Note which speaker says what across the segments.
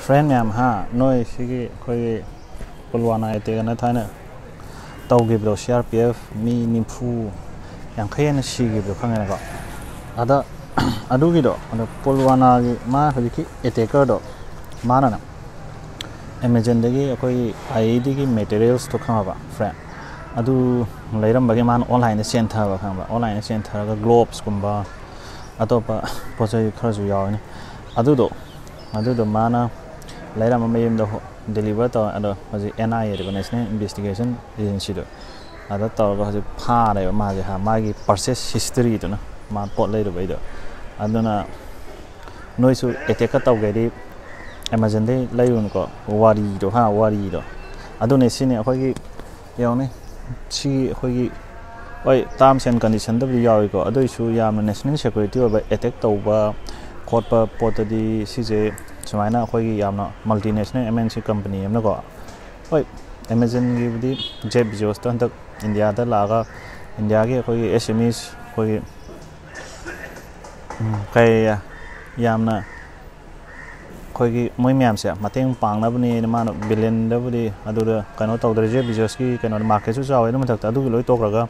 Speaker 1: friend แม่ฮะน้อยสิค่อยปลวานายเตกันนะท่านเนี่ยเตาเก็บดอก CRPF มีนิมฟูอย่างเคยนั่นสิเก็บดอกข้างในก็อะดูกี่ดอกปลวานากิมาเขาจะคิดเตก็ดอกมานั่นนะ Amazon เด็กค่อยไอ้ดิกิ materials ทุกข้างบ่ friend อะดูเลยรำบางมันออนไลน์เซ็นเตอร์บ่ข้างบ่ออนไลน์เซ็นเตอร์ก็ globes กุมบ่อะตัวปะพอจะคราจูยาวนี่อะดูดมานะเลยรำมันไม่ยอมdeliver ต่ออะดูว่าจะ NIA หรือ National Investigation Agency ดูอะดูต่อก็จะพาได้มาจะหามากี่ process history ตัวนะมาปลดเลยดูไปดูอะดูนะน้อยสุดเตก็ตัวเกดี Amazon ได้เลยรุ่นก็วารีดูฮะวารีดูอะดูเนี่ยสิเนี่ยค่อยกี่อย่างนี้ชีค่อยกี่ไว้ตามเส้น condition ตัวยาวอีกก็อะดูชูยาม national security ว่า attack ตัวว่า court ปะปตดีสิเจสมัยนั้นค่อยกี่ยามเนาะ multinational MNC company มันก็ไว้ Amazon กี่ดี Jeff Bezos ตั้งแต่อินเดียแต่ลาก็อินเดียกี่ค่อยกี่ SMEs ค่อยกี่ใครยามนะค่อยกี่ไม่มีอะไรมาเต็งปังนะวันนี้มันบิลเลนเดวันนี้อะดูเด้อกันว่าตัวเดรเจบิจสกี้กันว่ามาร์เก็ตสุดยอดเลยมันถักแต่ดูกี่ร้อยตัวก็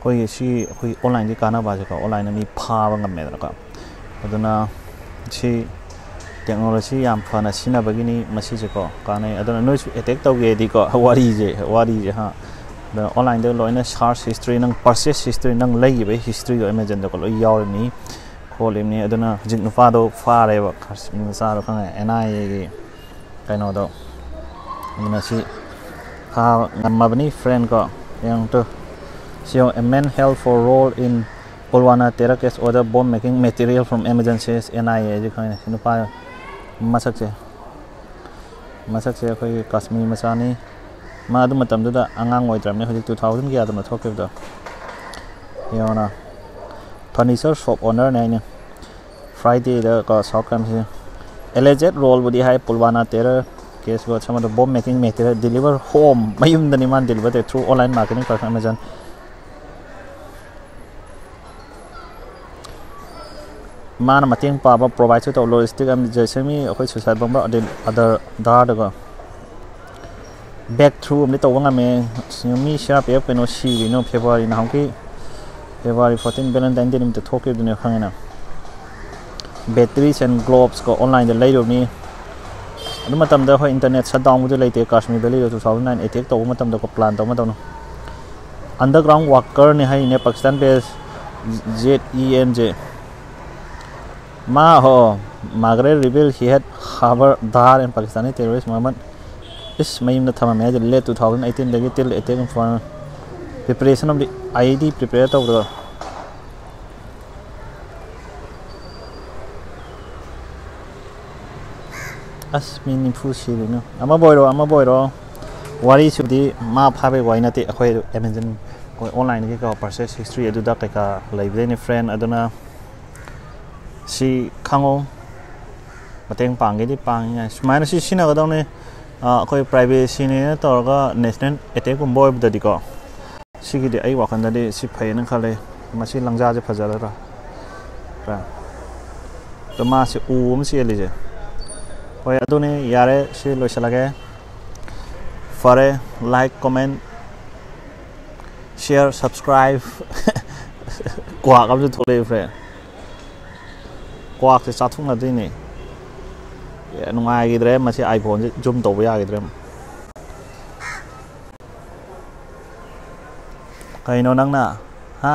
Speaker 1: ค่อยกี่ชีค่อยออนไลน์ที่การน่าบ้าจังก็ออนไลน์นั้นมีพาบังกันไหมล่ะก็อะดูนะชีเทคโนโลยียามฟังนะชีน่ะบางทีนี่มาชีจังก็การเนี่ยอะดูนะนู้นเอเทคตัวเกดีก็วารีเจฮะเดี๋ยวออนไลน์เดี๋ยวเราเนี่ย search history นั่ง process history นั่งไล่ไป history ก็ Amazon เดี๋ยวก็เรายาวเลยนี่โคเลมนี่อะดูนะจิตนุฟ้าโดฟ้าเลยว่าคัสมินซาโดข้างใน NIA กันโนโดนี่นะสิพางานมาบันนี้ friend ก็ยังตัวเสียง a man held for role in Pulwana terror case order bomb making material from Amazon says NIA จีข้างในนุฟ้ามาสักเสียค่อยคัสมีมาซานี่มาดูมาทำดูด้อ่างงอยตรมเนี่ยเขาจะตัวเท่าที่เกี่ยวกับมาทอกเก็บตัวเดี๋ยวนะfurniture shop owner เนี่ย Friday เด็กก็สอบกันสิ alleged role บุดีให้ Pulwana terror case ก็some of the bomb making material deliver home ไม่ยุ่งดันนี่มัน deliver through online marketing platform Amazon มานะมาเตียงป่าว่า provide ตัว logistic อันจะใช่ไหมค่อยสุดท้ายบางแบบ other ดาร์ดก็ back through ไม่ตัวว่าไงมั้ยมี CRPF เป็นโอชีวิโน February นะฮะที่February 14 Valentine Day นี่จะทอกเก็บดูเนี่ยข้างในนะ batteries and globes ก็ออนไลน์จะไล่ดูนี่อันนี้มาทำเดี๋ยวอินเทอร์เน็ตชัดดาวน์จะไล่เตะกาชมีเบลลี่2009เอเทคตัวมาทำเดี๋ยวก็ plan ตัวมาทำเนาะ underground worker นี่ให้ในปากีสถาน based ZEMJ มาโห Margaret reveal he had harbored Dar and Pakistani terrorist Muhammad is ไม่ยินดีทำมาแม้จะเล่2018เด็กที่เล่เอเทคfor preparation of the ID prepare ตัวเดียวมีนิมฟูชีเลยเนาะอามาบ่อยรอวารีสุดที่มาพาไปไว้นะที่ค่อย Amazon ค่อยออนไลน์นี่ก็ process history ดูดักก็ไลฟ์เลยนี่ friend อะดูนะชีข้างโอมาเต็งปังกี่ที่ปังยังไงสมัยนั้นชีน่ะก็ต้องเนี่ยค่อย privacy นี่ต่อก็ national attack กุมบ่อยบุตรดีก็ชีกี่เดี๋ยวไอ้ว่ากันได้ชีพายนั่งเขาเลยมาชีหลังจากจะพัฒนาแล้วตัวมาชีมันชีอะไรเจ้โอ้ยตัวนี้ยาร์ชีลุยสลักฝากlike comment share subscribe กว่ากับจุดทุเรศเลยกว่าจะสัตว์ทุ่งอะไรนี่น้องไอ้กี่เดือนมาชีไอโฟนจุ่มตัวไปยากี่เดือนใครโน่นนั่งน่ะฮะ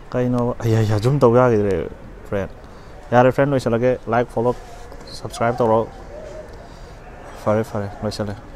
Speaker 1: ใครโน่อย่าจุ่มตัวยากี่เดือน friend ยาร์ friend ลุยสลักlike follow subscribe ตัวเราฝากเลยลุยสลัก